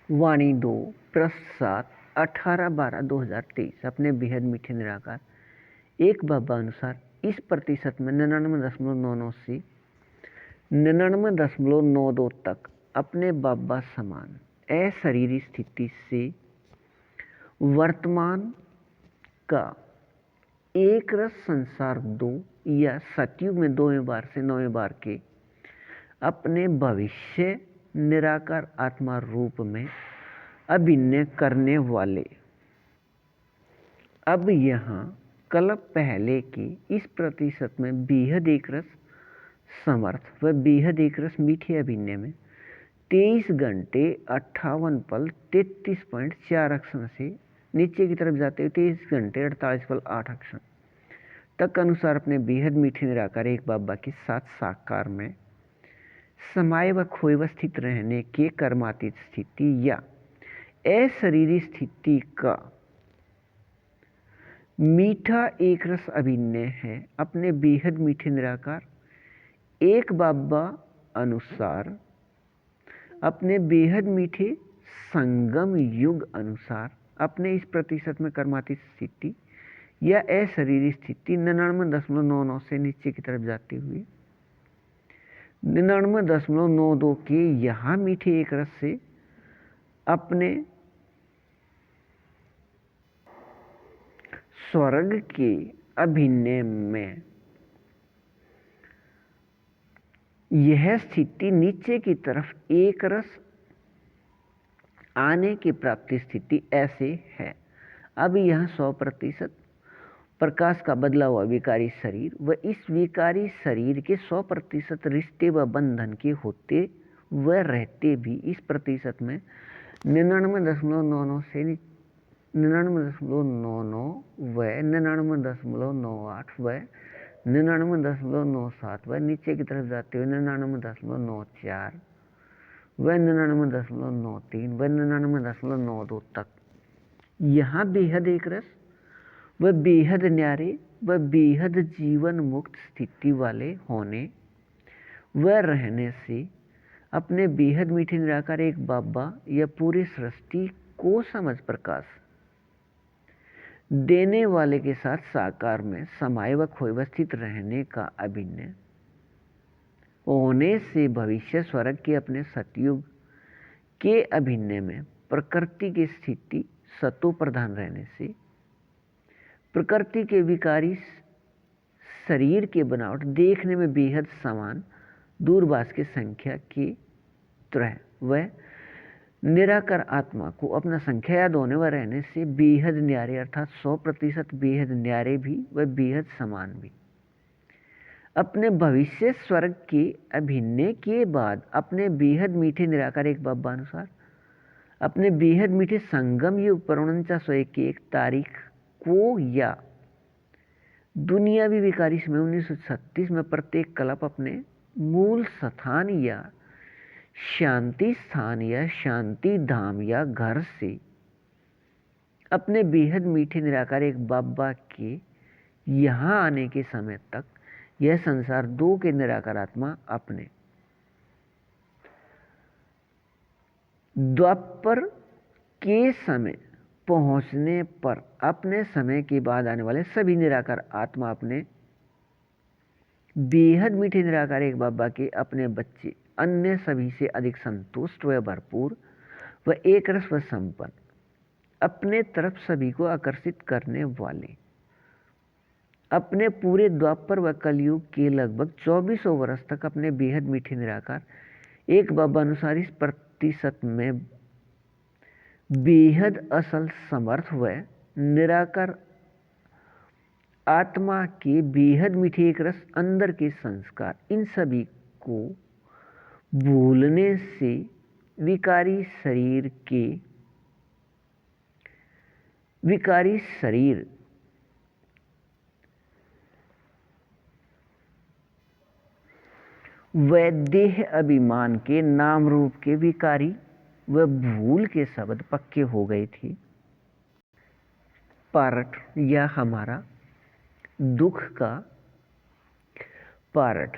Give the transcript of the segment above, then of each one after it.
वाणी 2 पृष्ठ 7 18/12/2023 अपने बेहद मीठे निराकार एक बाबा अनुसार इस प्रतिशत में 99.99 से 99.92 तक अपने बाबा समान अशरीरी स्थिति से वर्तमान का एक रस संसार 2 या सतयुग में 2वें बार से 9वें बार के अपने भविष्य निराकार आत्मा रूप में अभिनय करने वाले। अब यहाँ कल्प पहले की इस प्रतिशत में बेहद एक रस समर्थ व बेहद एक रस मीठे अभिनय में 23 घंटे 58 पल 33.4 अक्षर से नीचे की तरफ जाते हुए 23 घंटे 48 पल 8 अक्षर तक अनुसार अपने बेहद मीठे निराकार एक बाबा के साथ साकार में समाये व खोए व स्थित रहने के कर्मातीत स्थिति या अशरीरी स्थिति का मीठा एक रस अभिनय है। अपने बेहद मीठे निराकार एक बाबा अनुसार अपने बेहद मीठे संगम युग अनुसार अपने इस प्रतिशत में कर्मातीत स्थिति या अशरीरी स्थिति 99.99 से नीचे की तरफ जाती हुई 99.92 के यहाँ मीठे एक रस से अपने स्वर्ग के अभिनय में यह स्थिति नीचे की तरफ एक रस आने की प्राप्ति स्थिति ऐसे है। अब यह 100% प्रकाश का बदला हुआ विकारी शरीर व इस विकारी शरीर के 100% रिश्ते व बंधन के होते व रहते भी इस प्रतिशत में 99.99 से 99.99 व 99.98 व 99.97 व नीचे की तरफ जाते हुए 99.94 व 99.93 व 99.92 तक यहाँ बेहद एक रस व बेहद न्यारे व बेहद जीवन मुक्त स्थिति वाले होने व रहने से अपने बेहद मीठे निराकार एक बाबा या पूरी सृष्टि को समझ प्रकाश देने वाले के साथ साकार में समाये व खोए व स्थित रहने का अभिनय होने से भविष्य स्वर्ग के अपने सतयुग के अभिनय में प्रकृति की स्थिति सतो प्रधान रहने से प्रकृति के विकारी शरीर के बनावट देखने में बेहद समान दूरभाष की संख्या की तरह व निराकार आत्मा को अपना संख्या याद होने व रहने से बेहद न्यारे अर्थात 100% बेहद न्यारे भी व बेहद समान भी अपने भविष्य स्वर्ग के अभिनय के बाद अपने बेहद मीठे निराकार एक बाबा अनुसार अपने बेहद मीठे संगम युग पर 4901 की एक तारीख को या दुनियावी विकारी में 1936 में प्रत्येक कल्प अपने मूल स्थान या शांति स्थान या शांति धाम या घर से अपने बेहद मीठे निराकार एक बाबा के यहाँ आने के समय तक यह संसार 2 के निराकार आत्मा अपने द्वापर के समय पहुंचने पर अपने समय के बाद आने वाले सभी निराकार आत्मा अपने बेहद मीठे निराकार एक बाबा के अपने बच्चे अन्य सभी से अधिक संतुष्ट व भरपूर व एक रस व संपन्न अपने तरफ सभी को आकर्षित करने वाले अपने पूरे द्वापर व कलयुग के लगभग 2400 वर्ष तक अपने बेहद मीठे निराकार एक बाबा अनुसार इस प्रतिशत में बेहद असल समर्थ व निराकार आत्मा के बेहद मीठे एक रस अंदर के संस्कार इन सभी को भूलने से विकारी शरीर व देह अभिमान के नाम रूप के विकारी व भूल के शब्द पक्के हो गए थे। पारट या हमारा दुख का पारट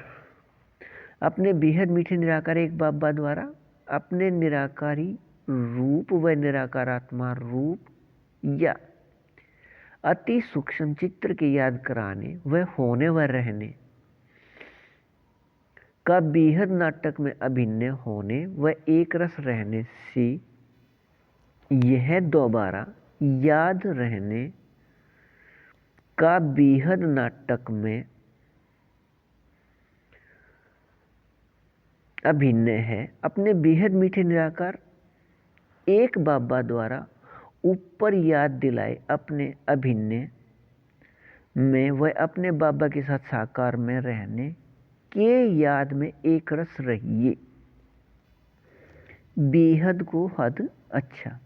अपने बेहद मीठे निराकार एक बाबा द्वारा अपने निराकारी रूप व निराकार आत्मा रूप या अति सूक्ष्म चित्र की याद कराने व होने व रहने का बेहद नाटक में अभिन्न होने व एक रस रहने से यह दोबारा याद रहने का बेहद नाटक में अभिन्न है। अपने बेहद मीठे निराकार एक बाबा द्वारा ऊपर याद दिलाए अपने अभिन्न में वह अपने बाबा के साथ साकार में रहने के याद में एक रस रहिए। बेहद को हद अच्छा।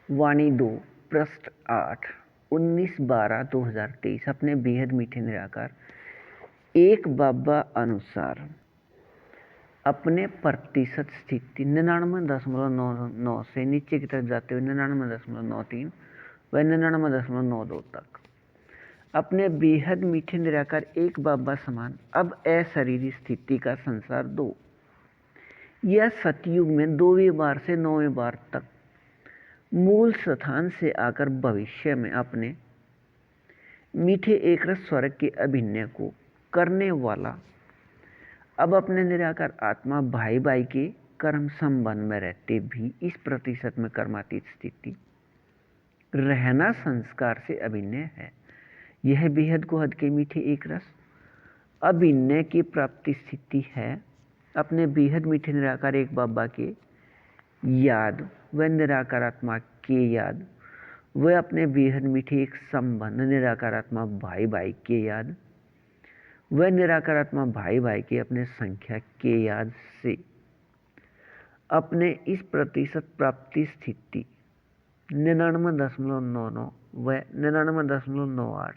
वाणी 2 पृष्ठ 8 19/12/2023 अपने बेहद मीठे निराकार एक बाबा अनुसार अपने प्रतिशत स्थिति 99.99 से नीचे की तरफ जाते हुए 99.93 व 99.92 तक अपने बेहद मीठे निराकार एक बाबा समान अब अशरीरी स्थिति का संसार 2 यह सतयुग में 2वें बार से 9वें बार तक मूल स्थान से आकर भविष्य में अपने मीठे एक रस स्वर्ग के अभिनय को करने वाला अब अपने निराकार आत्मा भाई भाई के कर्म संबंध में रहते भी इस प्रतिशत में कर्मातीत स्थिति रहना संस्कार से अभिनय है। यह बेहद को हद के मीठे एक रस अभिनय की प्राप्ति स्थिति है। अपने बेहद मीठे निराकार एक बाबा के याद व निराकार आत्मा के याद व अपने बेहद मीठे एक संबंध निराकार आत्मा भाई भाई के याद व निराकार आत्मा भाई भाई के अपने संख्या के याद से अपने इस प्रतिशत प्राप्ति स्थिति 99.99 व 99.98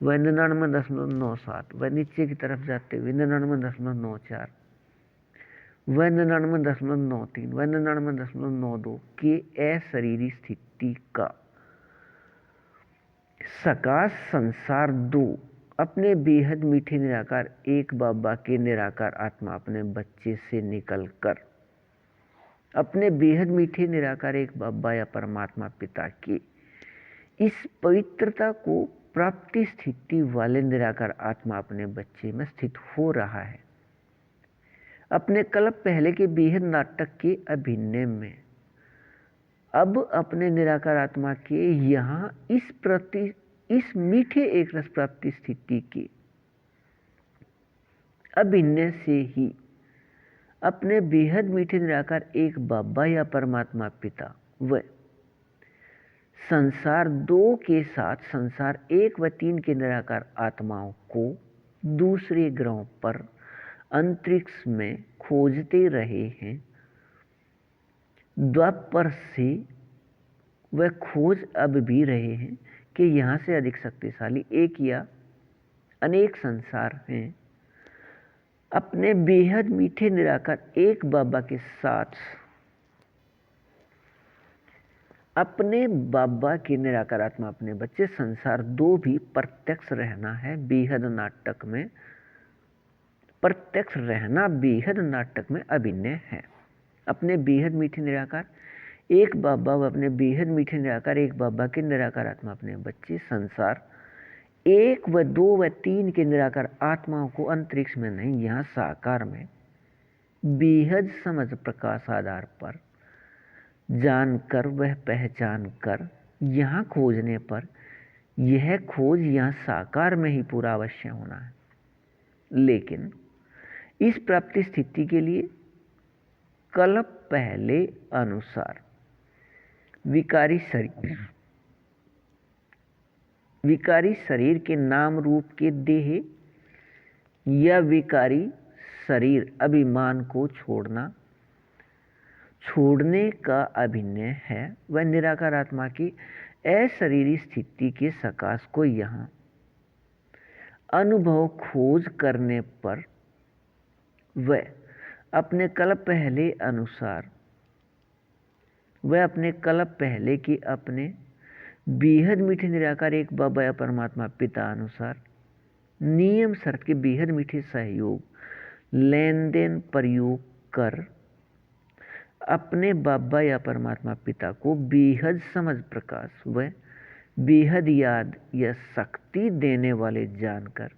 व 99.97 व नीचे की तरफ जाते हुए 99.94 व 99.93 व 99.92 के अशरीरी स्थिति का सकाश संसार 2 अपने बेहद मीठे निराकार एक बाबा के निराकार आत्मा अपने बच्चे से निकलकर अपने बेहद मीठे निराकार एक बाबा या परमात्मा पिता की इस पवित्रता को प्राप्ति स्थिति वाले निराकार आत्मा अपने बच्चे में स्थित हो रहा है। अपने कल्प पहले के बेहद नाटक के अभिनय में अब अपने निराकार आत्मा के यहाँ इस मीठे एक रस प्राप्ति स्थिति के अभिनय से ही अपने बेहद मीठे निराकार एक बाबा या परमात्मा पिता व संसार 2 के साथ संसार 1 व 3 के निराकार आत्माओं को दूसरे ग्रहों पर अंतरिक्ष में खोजते रहे हैं। द्वापर से वह खोज अब भी रहे हैं कि यहाँ से अधिक शक्तिशाली एक या अनेक संसार हैं। अपने बेहद मीठे निराकार एक बाबा के साथ अपने बाबा के निराकार आत्मा अपने बच्चे संसार 2 भी प्रत्यक्ष रहना है बेहद नाटक में प्रत्यक्ष रहना बेहद नाटक में अभिनय है। अपने बेहद मीठे निराकार एक बाबा व अपने बेहद मीठे निराकार एक बाबा के निराकार आत्मा अपने बच्चे संसार 1 व 2 व 3 के निराकार आत्माओं को अंतरिक्ष में नहीं यहाँ साकार में बेहद समझ प्रकाश आधार पर जानकर वह पहचान कर यहाँ खोजने पर यह खोज यहाँ साकार में ही पूरा अवश्य होना है। लेकिन इस प्राप्ति स्थिति के लिए कल्प पहले अनुसार विकारी शरीर के नाम रूप के देह या विकारी शरीर अभिमान को छोड़ने का अभिनय है। वह निराकार आत्मा की अशरीरी स्थिति के सकाश को यहाँ अनुभव खोज करने पर वह अपने कल्प पहले अनुसार वह अपने कल्प पहले की अपने बेहद मीठे निराकार एक बाबा या परमात्मा पिता अनुसार नियम शर्त के बेहद मीठे सहयोग लेन देन प्रयोग कर अपने बाबा या परमात्मा पिता को बेहद समझ प्रकाश व बेहद याद या शक्ति देने वाले जानकर,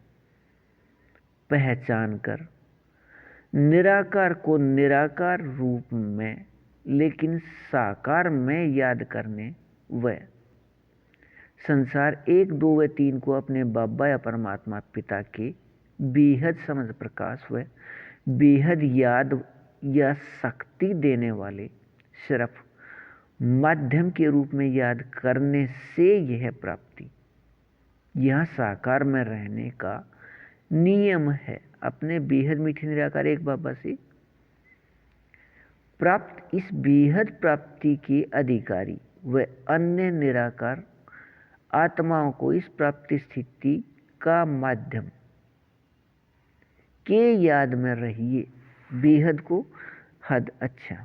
पहचान कर, निराकार को निराकार रूप में लेकिन साकार में याद करने व संसार 1, 2 व 3 को अपने बाबा या परमात्मा पिता के बेहद समझ प्रकाश व बेहद याद या शक्ति देने वाले सिर्फ माध्यम के रूप में याद करने से यह प्राप्ति, यह साकार में रहने का नियम है। अपने बेहद मीठे निराकार एक बाबा से प्राप्त इस बेहद प्राप्ति के अधिकारी व अन्य निराकार आत्माओं को इस प्राप्ति स्थिति का माध्यम के याद में रहिए। बेहद को हद अच्छा।